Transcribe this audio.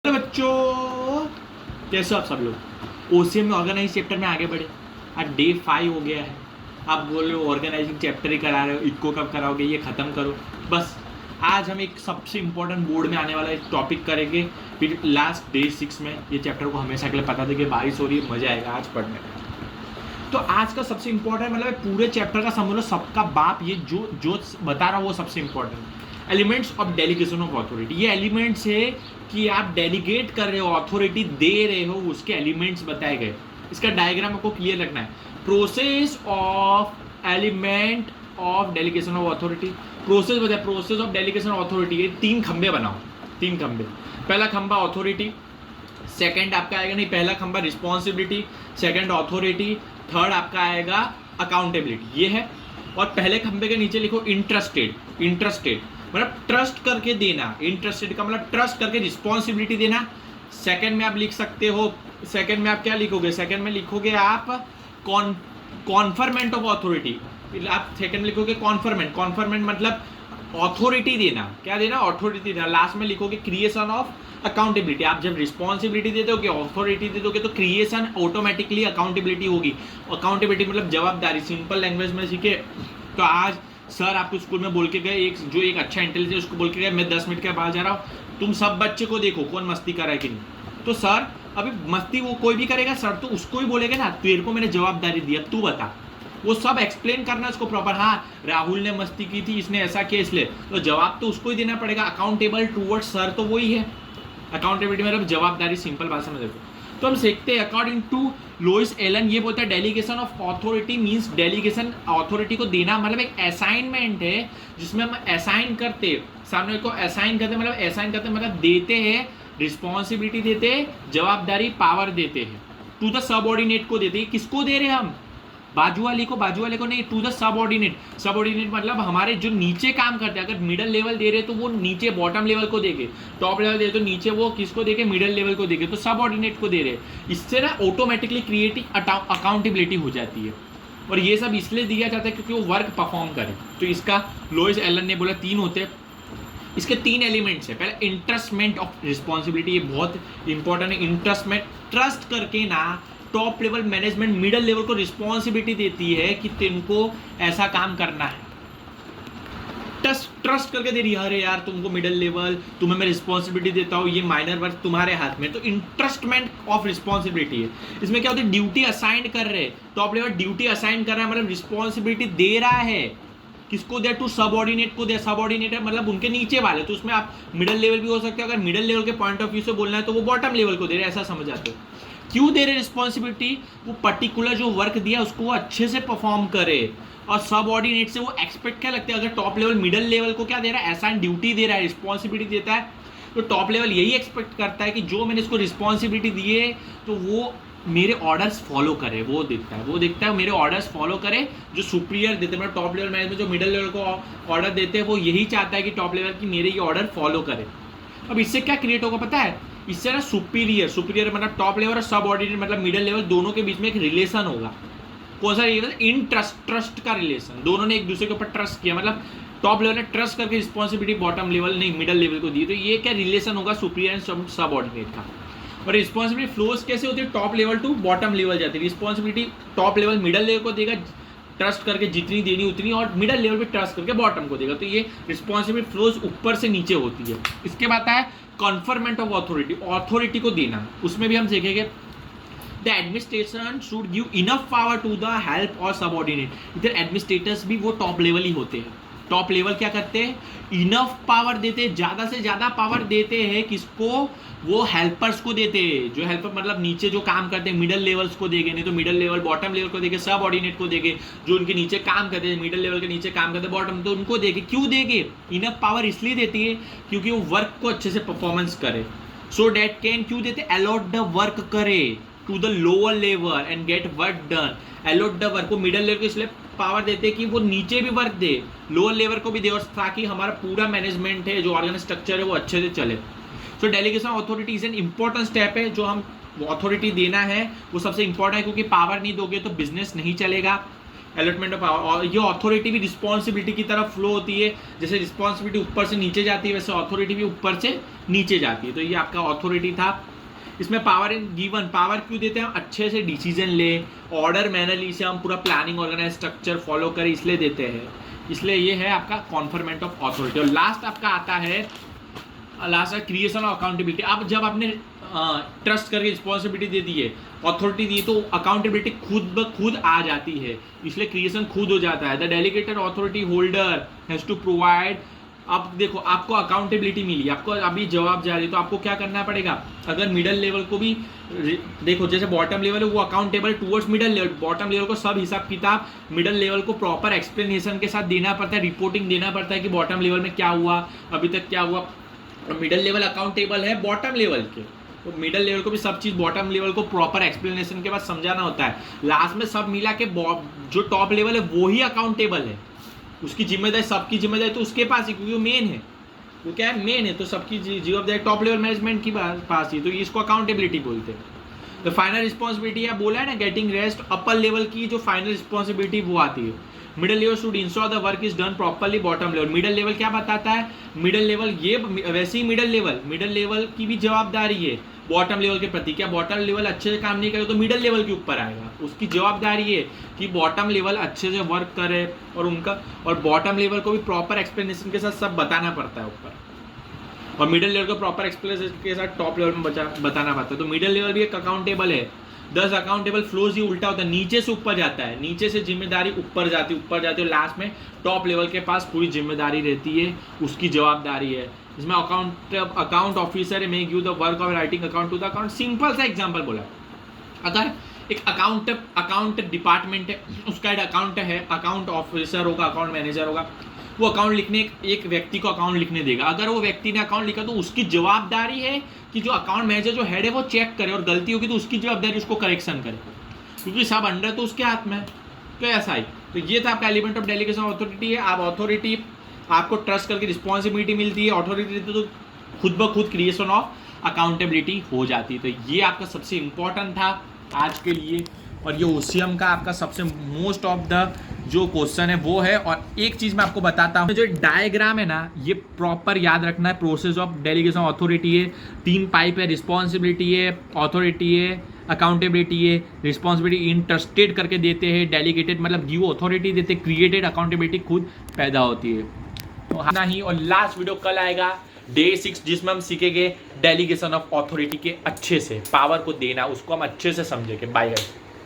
तो बच्चों कैसे आप सब लोग ओसीएम में ऑर्गेनाइज चैप्टर में आगे बढ़े। आज डे 5 हो गया है। आप बोल रहे हो ऑर्गेनाइजिंग चैप्टर ही करा रहे हो, इको कब कराओगे, ये ख़त्म करो बस। आज हम एक सबसे इंपॉर्टेंट बोर्ड में आने वाला एक टॉपिक करेंगे, फिर लास्ट डे 6 में ये चैप्टर को हमेशा के लिए पता था कि बारिश हो रही है, मजा आएगा आज पढ़ने में। तो आज का सबसे इंपॉर्टेंट मतलब पूरे चैप्टर का समझ लो, सबका बाप ये जो बता रहा हूँ वो सबसे important elements of delegation of authority. ये एलिमेंट्स है कि आप डेलीगेट कर रहे हो, अथॉरिटी दे रहे हो, उसके एलिमेंट्स बताए गए। इसका डायग्राम आपको क्लियर रखना है। Process of element of delegation of authority, process बताए, process of delegation of authority. 3 खंबे बनाओ, 3 खंबे। पहला खंबा अथॉरिटी, सेकंड आपका आएगा नहीं, पहला खंबा रिस्पॉन्सिबिलिटी, सेकंड अथॉरिटी, थर्ड आपका आएगा अकाउंटेबिलिटी, ये है। और पहले खंबे के नीचे लिखो इंटरेस्टेड। इंटरेस्टेड मतलब ट्रस्ट करके देना, इंटरेस्टेड का मतलब ट्रस्ट करके रिस्पॉन्सिबिलिटी देना। सेकंड में आप लिख सकते हो, सेकंड में आप क्या लिखोगे, सेकंड में लिखोगे आप कॉन्फरमेंट ऑफ अथॉरिटी। आप सेकंड में लिखोगे कॉन्फरमेंट, कॉन्फरमेंट मतलब अथॉरिटी देना, क्या देना, अथॉरिटी देना। लास्ट में लिखोगे क्रिएशन ऑफ अकाउंटेबिलिटी। आप जब रिस्पॉन्सिबिलिटी दे दोगे, अथॉरिटी दे दोगे, तो क्रिएशन ऑटोमेटिकली अकाउंटेबिलिटी होगी। अकाउंटेबिलिटी मतलब जवाबदारी, सिंपल लैंग्वेज में सीखे। तो आज सर आपको स्कूल में बोल के गए, एक अच्छा इंटेलिजेंस उसको बोल के गए, मैं 10 मिनट के बाद जा रहा हूँ, तुम सब बच्चे को देखो कौन मस्ती कर रहा है कि नहीं। तो सर अभी मस्ती वो कोई भी करेगा, सर तो उसको ही बोलेगा ना, तेरे को मैंने जवाबदारी दी, अब तू बता। वो सब एक्सप्लेन करना उसको प्रॉपर। हाँ राहुल ने मस्ती की थी, इसने ऐसा किया इसलिए, तो जवाब तो उसको ही देना पड़ेगा। अकाउंटेबल टूवर्ड्स सर तो वही है। अकाउंटेबिलिटी मतलब जवाबदारी, सिंपल भाषा में देखो। तो हम सीखते हैं अकॉर्डिंग टू लोइस एलन, ये बोलता है delegation of authority means delegation authority को देना मतलब एक असाइनमेंट है जिसमें हम असाइन करते, सामने को असाइन करते मतलब देते हैं, रिस्पॉन्सिबिलिटी देते हैं, जवाबदारी पावर देते हैं, टू द सबऑर्डिनेट को देते हैं। किसको दे रहे हैं हम, बाजू वाले को नहीं, टू द सबऑर्डिनेट। सबऑर्डिनेट मतलब हमारे जो नीचे काम करते हैं। अगर मिडिल लेवल दे रहे तो वो नीचे बॉटम लेवल को देंगे, टॉप लेवल दे तो नीचे वो किसको देंगे, मिडिल लेवल को देंगे, तो सबऑर्डिनेट को दे रहे हैं। इससे ना ऑटोमेटिकली क्रिएटिव अकाउंटेबिलिटी हो जाती है। और ये सब इसलिए दिया जाता है क्योंकि वो वर्क परफॉर्म करे। तो इसका लोइस एलन ने बोला 3 होते हैं, इसके 3 एलिमेंट्स है। पहला इंटरेस्टमेंट ऑफ रिस्पॉन्सिबिलिटी, ये बहुत इंपॉर्टेंट है। इंटरेस्टमेंट ट्रस्ट करके ना top level management middle level को रिस्पॉन्सिबिलिटी देती है कि तुमको ऐसा काम करना है। ट्रस्ट करके दे रही है, अरे यार तुमको मिडिल लेवल, तुम्हें मैं रिस्पॉन्सिबिलिटी देता हूँ, ये माइनर वर्क तुम्हारे हाथ में। तो इंटरेस्टमेंट ऑफ रिस्पॉन्सिबिलिटी है। इसमें क्या होता है, ड्यूटी असाइन कर रहे हैं, टॉप लेवल ड्यूटी असाइन कर रहा है मतलब रिस्पॉन्सिबिलिटी दे रहा है। किसको दे, टू सबऑर्डिनेट को दे। सबऑर्डिनेट है मतलब उनके नीचे वाले, तो उसमें आप मिडिल लेवल भी हो सकते हो। अगर मिडिल लेवल के पॉइंट ऑफ व्यू से बोलना है तो वो बॉटम लेवल को दे रहे हैं, ऐसा समझ आते हो। क्यों दे रहे रिस्पॉन्सिबिलिटी, वो पर्टिकुलर जो वर्क दिया उसको वो अच्छे से परफॉर्म करे। और सबऑर्डिनेट से वो एक्सपेक्ट क्या लगता है, अगर टॉप लेवल मिडिल लेवल को क्या दे रहा है, असाइन ड्यूटी दे रहा है, रिस्पॉन्सिबिलिटी देता है, तो टॉप लेवल यही एक्सपेक्ट करता है कि जो मैंने इसको रिस्पॉन्सिबिलिटी दी है तो वो मेरे ऑर्डर्स फॉलो करे। वो दिखता है मेरे ऑर्डर्स फॉलो करे। जो सुपीरियर देते हैं मतलब टॉप लेवल मैनेजमेंट जो मिडिल लेवल को ऑर्डर देते हैं, वो यही चाहता है कि टॉप लेवल की मेरे ये ऑर्डर फॉलो करे। अब इससे क्या क्रिएट होगा पता है, इससे ना सुपीरियर मतलब टॉप लेवल और सब ऑर्डिनेट मतलब मिडिल लेवल, दोनों के बीच में एक रिलेशन होगा। कौन सा रिलेशन, इन ट्रस्ट का रिलेशन। दोनों ने एक दूसरे के ऊपर ट्रस्ट किया, मतलब टॉप लेवल ने ट्रस्ट करके रिस्पॉन्सिबिलिटी बॉटम लेवल नहीं मिडिल लेवल को दी। तो ये क्या रिलेशन होगा सुपीरियर एंड सब ऑर्डिनेट का। और रिस्पॉन्सिबिलिटी फ्लोज कैसे होती है, top level to bottom level जाती है। Responsibility top level middle level को देगा ट्रस्ट करके जितनी देनी उतनी, और मिडिल लेवल पे ट्रस्ट करके बॉटम को देगा। तो ये रिस्पॉन्सिबिलिटी फ्लोज ऊपर से नीचे होती है। इसके बाद है कॉन्फरमेंट ऑफ अथॉरिटी, अथॉरिटी को देना। उसमें भी हम देखेंगे the administration should give enough power to the help और सबऑर्डिनेट। इधर एडमिनिस्ट्रेटर्स भी वो टॉप लेवल ही होते हैं। टॉप लेवल क्या करते हैं, इनफ पावर देते हैं, ज़्यादा से ज़्यादा पावर देते हैं। किसको, वो हेल्पर्स को देते हैं। जो हेल्पर मतलब नीचे जो काम करते हैं मिडिल लेवल्स को देंगे, नहीं तो मिडिल लेवल बॉटम लेवल को देंगे, सब ऑर्डिनेट को देंगे। जो उनके नीचे काम करते हैं मिडिल लेवल के नीचे काम करते हैं बॉटम, तो उनको देंगे। क्यों देंगे, इनफ पावर इसलिए देती है क्योंकि वो वर्क को अच्छे से परफॉर्मेंस करे। सो डैट कैन, क्यों देते, अलॉट द वर्क करे to the lower level and get work done. Allot the work को मिडिल लेवल को इसलिए पावर देते कि वो नीचे भी वर्क दे, लोअर लेवल को भी दे, और ताकि हमारा पूरा मैनेजमेंट है, जो ऑर्गेनाइज स्ट्रक्चर है, वो अच्छे से चले। सो delegation authority is an important step है। जो हम अथॉरिटी देना है वो सबसे इंपॉर्टेंट है, क्योंकि पावर नहीं दोगे तो बिजनेस नहीं चलेगा। अलॉटमेंट ऑफ पावर, और ये अथॉरिटी भी रिस्पॉन्सिबिलिटी की तरफ फ्लो होती है। जैसे रिस्पॉन्सिबिलिटी ऊपर से नीचे जाती है वैसे अथॉरिटी भी ऊपर से नीचे जाती है। तो ये आपका अथॉरिटी था। इसमें पावर इन गिवन, पावर क्यों देते हैं? हम अच्छे से डिसीजन ले, ऑर्डर मैनरली से हम पूरा प्लानिंग ऑर्गेनाइज स्ट्रक्चर फॉलो करें, इसलिए देते हैं। इसलिए ये है आपका कॉन्फरमेंट ऑफ अथॉरिटी। और लास्ट आपका आता है, लास्ट है क्रिएशन ऑफ अकाउंटेबिलिटी। अब जब आपने ट्रस्ट करके रिस्पॉन्सिबिलिटी दे दी है, अथॉरिटी दी, तो अकाउंटेबिलिटी खुद ब खुद आ जाती है, इसलिए क्रिएशन खुद हो जाता है। The delegated authority holder has to provide. अब देखो आपको अकाउंटेबिलिटी मिली, आपको अभी जवाब जा रही, तो आपको क्या करना पड़ेगा? अगर मिडल लेवल को भी देखो, जैसे बॉटम लेवल है वो accountable towards middle level, bottom level को सब हिसाब किताब मिडल लेवल को प्रॉपर एक्सप्लेनेशन के साथ देना पड़ता है, रिपोर्टिंग देना पड़ता है कि बॉटम लेवल में क्या हुआ, अभी तक क्या हुआ। मिडल लेवल अकाउंटेबल है बॉटम लेवल के, तो मिडल लेवल को भी सब चीज़ बॉटम लेवल को प्रॉपर एक्सप्लेनेशन के बाद समझाना होता है। लास्ट में सब मिला के जो टॉप लेवल है वो ही अकाउंटेबल है, उसकी जिम्मेदारी, सबकी जिम्मेदारी तो उसके पास ही, क्योंकि वो मेन है, वो क्या है, मेन है, तो सबकी जिम्मेदारी टॉप लेवल मैनेजमेंट की पास ही, तो इसको अकाउंटेबिलिटी बोलते हैं। तो फाइनल रिस्पॉन्सिबिलिटी है, बोला है ना, गेटिंग रेस्ट। अपर लेवल की जो फाइनल रिस्पॉन्सिबिलिटी वो आती है। Middle level should ensure the work is done properly. Bottom level, middle level क्या बताता है? मिडल लेवल ये वैसे ही मिडल लेवल की भी जवाबदारी है बॉटम लेवल के प्रति। क्या बॉटम लेवल अच्छे से काम नहीं करे तो मिडल लेवल के ऊपर आएगा, उसकी जवाबदारी है कि बॉटम लेवल अच्छे से वर्क करे, और बॉटम लेवल को भी प्रॉपर एक्सप्लेनेशन के साथ सब बताना पड़ता है ऊपर, और मिडिल लेवल को प्रॉपर एक्सप्लेनेशन के साथ टॉप लेवल में बताना पड़ता है। तो मिडिल लेवल भी एक अकाउंटेबल है। 10 अकाउंटेबल फ्लोज ही उल्टा होता है, नीचे से ऊपर जाता है, नीचे से जिम्मेदारी ऊपर जाती है, लास्ट में टॉप लेवल के पास पूरी जिम्मेदारी रहती है, उसकी जवाबदारी है। इसमें account officer may give the work of writing account to the account. Simple सा एग्जांपल बोला, अगर एक अकाउंट डिपार्टमेंट है, उसका अकाउंट है, अकाउंट ऑफिसर होगा, अकाउंट मैनेजर होगा, वो अकाउंट लिखने, एक व्यक्ति को अकाउंट लिखने देगा। अगर वो व्यक्ति ने अकाउंट लिखा तो उसकी जवाबदारी है कि जो अकाउंट मैनेजर जो हेड है वो चेक करे, और गलती होगी तो उसकी जवाबदारी उसको करेक्शन करे, क्योंकि सब अंडर तो उसके हाथ में है। तो ऐसा ही, तो ये था आपका element of delegation of authority है। आप अथॉरिटी, आपको ट्रस्ट करके रिस्पॉन्सिबिलिटी मिलती है, अथॉरिटी देती तो खुद ब खुद क्रिएशन ऑफ अकाउंटेबिलिटी हो जाती है। तो ये आपका सबसे इंपॉर्टेंट था आज के लिए, और ये ओसीएम का आपका सबसे मोस्ट ऑफ द जो क्वेश्चन है वो है। और एक चीज़ मैं आपको बताता हूँ, जो डायग्राम है ना, ये प्रॉपर याद रखना है। प्रोसेस ऑफ डेलीगेशन अथॉरिटी है, 3 पाइप है, रिस्पॉन्सिबिलिटी है, अथॉरिटी है, अकाउंटेबिलिटी है। रिस्पॉन्सिबिलिटी इंटरेस्टेड करके देते हैं, डेलीगेटेड मतलब गिव अथॉरिटी देते, क्रिएटेड अकाउंटेबिलिटी खुद पैदा होती है। तो हाँ ही, और लास्ट वीडियो कल आएगा Day 6, जिसमें हम सीखेंगे डेलीगेशन ऑफ अथॉरिटी के अच्छे से, पावर को देना, उसको हम अच्छे से समझेंगे। Bye guys.